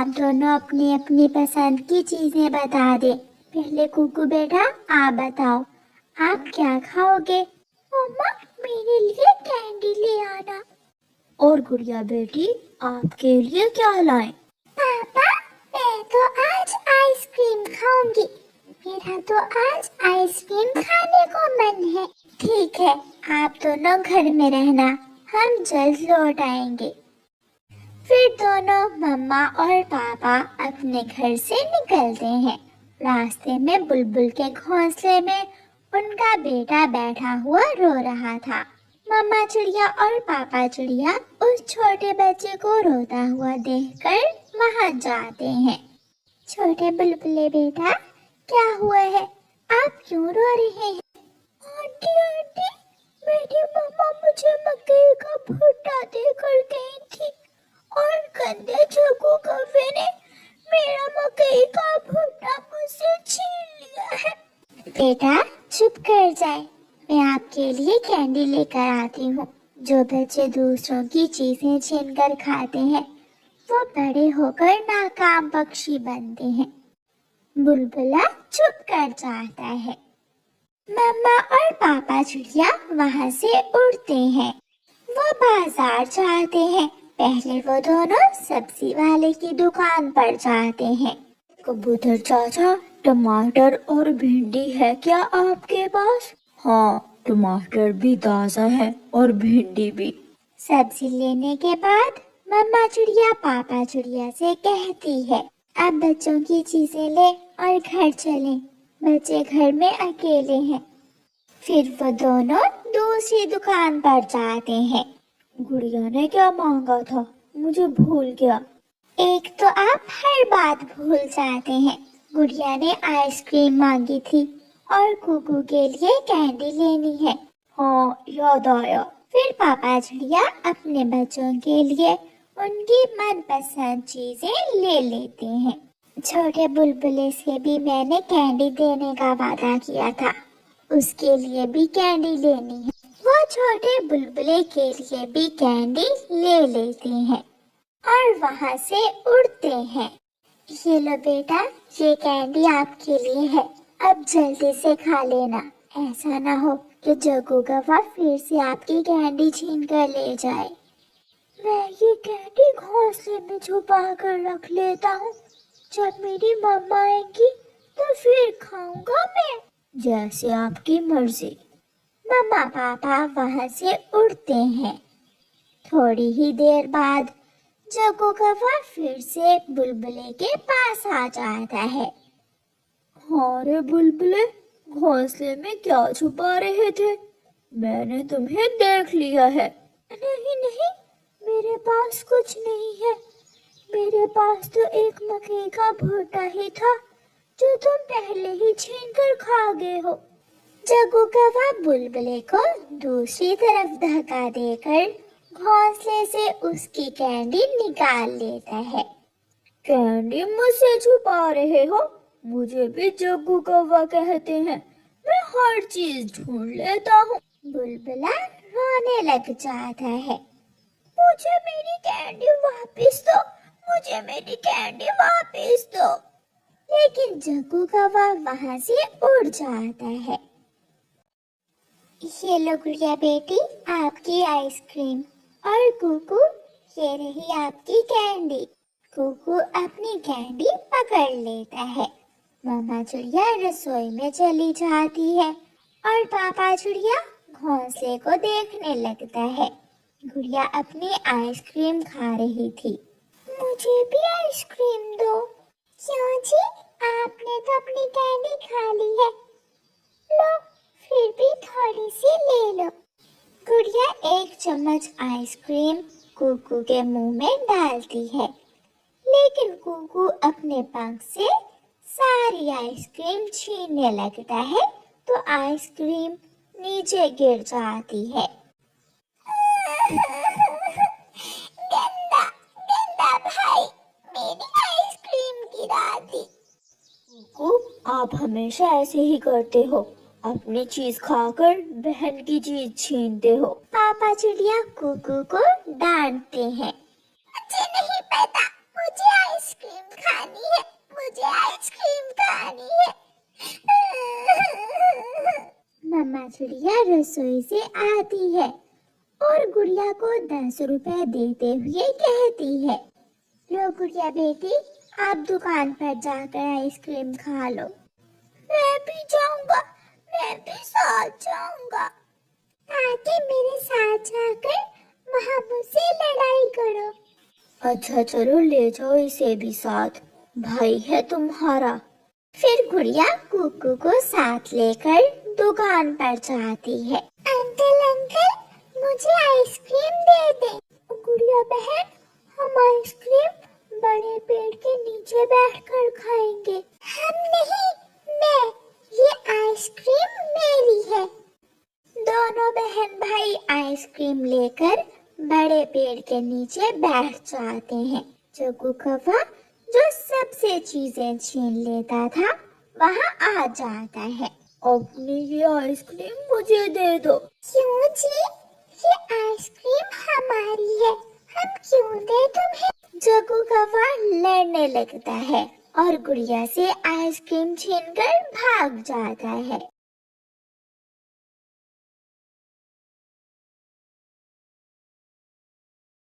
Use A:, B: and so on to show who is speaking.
A: आप दोनों अपनी अपनी पसंद की चीजें बता दे। पहले कुकू बेटा आप बताओ, आप क्या खाओगे? मम्मा मेरे लिए कैंडी ले आना। और गुड़िया बेटी आपके लिए क्या लाएं? पापा मैं तो आज आइसक्रीम खाऊंगी। मेरा तो आज आइसक्रीम खाने को मन है। ठीक है, आप दोनों घर में रहना, हम जल्द लौट आएंगे। फिर दोनों मम्मा और पापा अपने घर से निकलते हैं। रास्ते में बुलबुल के घोंसले में उनका बेटा बैठा हुआ रो रहा था। मम्मा चिड़िया और पापा चिड़िया उस छोटे बच्चे को रोता हुआ देखकर वहां जाते हैं। छोटे बुलबुले बेटा क्या हुआ है, आप क्यों रो रहे हैं? आंटी आंटी मेरी मम्मा मुझे मकई का भुट्टा देकर गई थी और गंदे जग्गू कौवे ने मेरा मकई का भुट्टा मुझसे छीन लिया है। बेटा चुप कर जाए, मैं आपके लिए कैंडी लेकर आती हूँ। जो बच्चे दूसरों की चीजें छीनकर खाते हैं वो बड़े होकर नाकाम पक्षी बनते हैं। बुलबुला चुप कर जाता है। मम्मा और पापा चिड़िया वहाँ से उड़ते हैं। वो बाजार जाते हैं। पहले वो दोनों सब्जी वाले की दुकान पर जाते हैं। कबूतर चाचा टमाटर और भिंडी है क्या आपके पास? हाँ, टमाटर भी ताजा है और भिंडी भी। सब्जी लेने के बाद मम्मा चिड़िया पापा चिड़िया से कहती है, अब बच्चों की चीजें ले और घर चलें। बच्चे घर में अकेले हैं। फिर वो दोनों दूसरी दुकान पर जाते हैं। गुड़िया ने क्या मांगा था, मुझे भूल गया। एक तो आप हर बात भूल जाते हैं। गुड़िया ने आइसक्रीम मांगी थी और कुकू के लिए कैंडी लेनी है। हाँ याद आया। फिर पापा चिड़िया अपने बच्चों के लिए उनकी मनपसंद चीजें ले लेते हैं। छोटे बुलबुले से भी मैंने कैंडी देने का वादा किया था, उसके लिए भी कैंडी लेनी है। वो छोटे बुलबुले के लिए भी कैंडी ले लेते हैं और वहाँ से उड़ते हैं। ये लो बेटा, ये कैंडी आपके लिए है, अब जल्दी से खा लेना। ऐसा ना हो कि जग्गू गवा फिर से आपकी कैंडी छीन कर ले जाए। मैं ये कैंडी घोंसले में छुपा कर रख लेता हूँ, जब मेरी मम्मा आएंगी तो फिर खाऊंगा मैं। जैसे आपकी मर्जी। मम्मा पापा वहाँ से उड़ते हैं। थोड़ी ही देर बाद जग्गू कौवा फिर से बुलबुले के पास आ जाता है। हाँ रे बुलबुले, घोंसले में क्या छुपा रहे थे? मैंने तुम्हें देख लिया है। नहीं नहीं, मेरे पास कुछ नहीं है। मेरे पास तो एक मकई का भुट्टा ही था जो तुम पहले ही छीन कर खा गए हो। जग्गू कौवा बुलबुले को दूसरी तरफ धक्का देकर घोंसले से उसकी कैंडी निकाल लेता है। कैंडी मुझसे छुपा रहे हो? मुझे भी जग्गू कौवा कहते हैं, मैं हर चीज ढूंढ लेता हूँ। बुलबुला रोने लग जाता है। मुझे मेरी कैंडी वापस दो, मुझे मेरी कैंडी वापस दो। लेकिन जग्गू कौवा वहाँ से उड़ जाता है। ये लो गुड़िया बेटी, आपकी आइसक्रीम। और कुकू, ये रही आपकी कैंडी। कुकू अपनी कैंडी पकड़ लेता है। मम्मा चिड़िया रसोई में चली जाती है और पापा चिड़िया घोंसले को देखने लगता है। गुड़िया अपनी आइसक्रीम खा रही थी। मुझे भी आइसक्रीम दो। क्यों जी, आपने तो अपनी कैंडी खा ली है। लो, फिर भी थोड़ी सी ले लो। गुड़िया एक चम्मच आइसक्रीम कुकू के मुंह में डालती है, लेकिन कुकू अपने पंख से सारी आइसक्रीम छीनने लगता है तो आइसक्रीम नीचे गिर जाती है। गंदा गंदा भाई, मेरी आइसक्रीम गिरा दी। कुकू, आप हमेशा ऐसे ही करते हो, अपनी चीज खाकर बहन की चीज छीनते हो। पापा चिड़िया कुकू को डांटते हैं। मुझे नहीं पता, मुझे आइसक्रीम चिड़िया रसोई से आती है और गुड़िया को 10 रुपए देते हुए कहती है, लो गुड़िया बेटी, आप दुकान पर जाकर आइसक्रीम खा लो। मैं भी जाऊंगा, मैं भी साथ जाऊंगा। आके मेरे साथ जाकर वहाँ मुझसे लड़ाई करो। अच्छा चलो ले जाओ इसे भी साथ, भाई है तुम्हारा। फिर गुड़िया कुकू को साथ लेकर दुकान पर जाती है। अंकल अंकल, मुझे आइसक्रीम दे दे। गुड़िया बहन, हम आइसक्रीम बड़े पेड़ के नीचे बैठकर खाएंगे। हम नहीं, मैं, ये आइसक्रीम मेरी है। दोनों बहन भाई आइसक्रीम लेकर बड़े पेड़ के नीचे बैठ जाते हैं। चोकू कौवा, जो सबसे चीजें छीन लेता था, वहाँ आ जाता है। अपनी ये आइसक्रीम मुझे दे दो। क्यों जी, ये आइसक्रीम हमारी है, हम क्यों दे तुम्हें? चोकू कौवा लड़ने लगता है और गुड़िया से आइसक्रीम छीनकर भाग जाता है।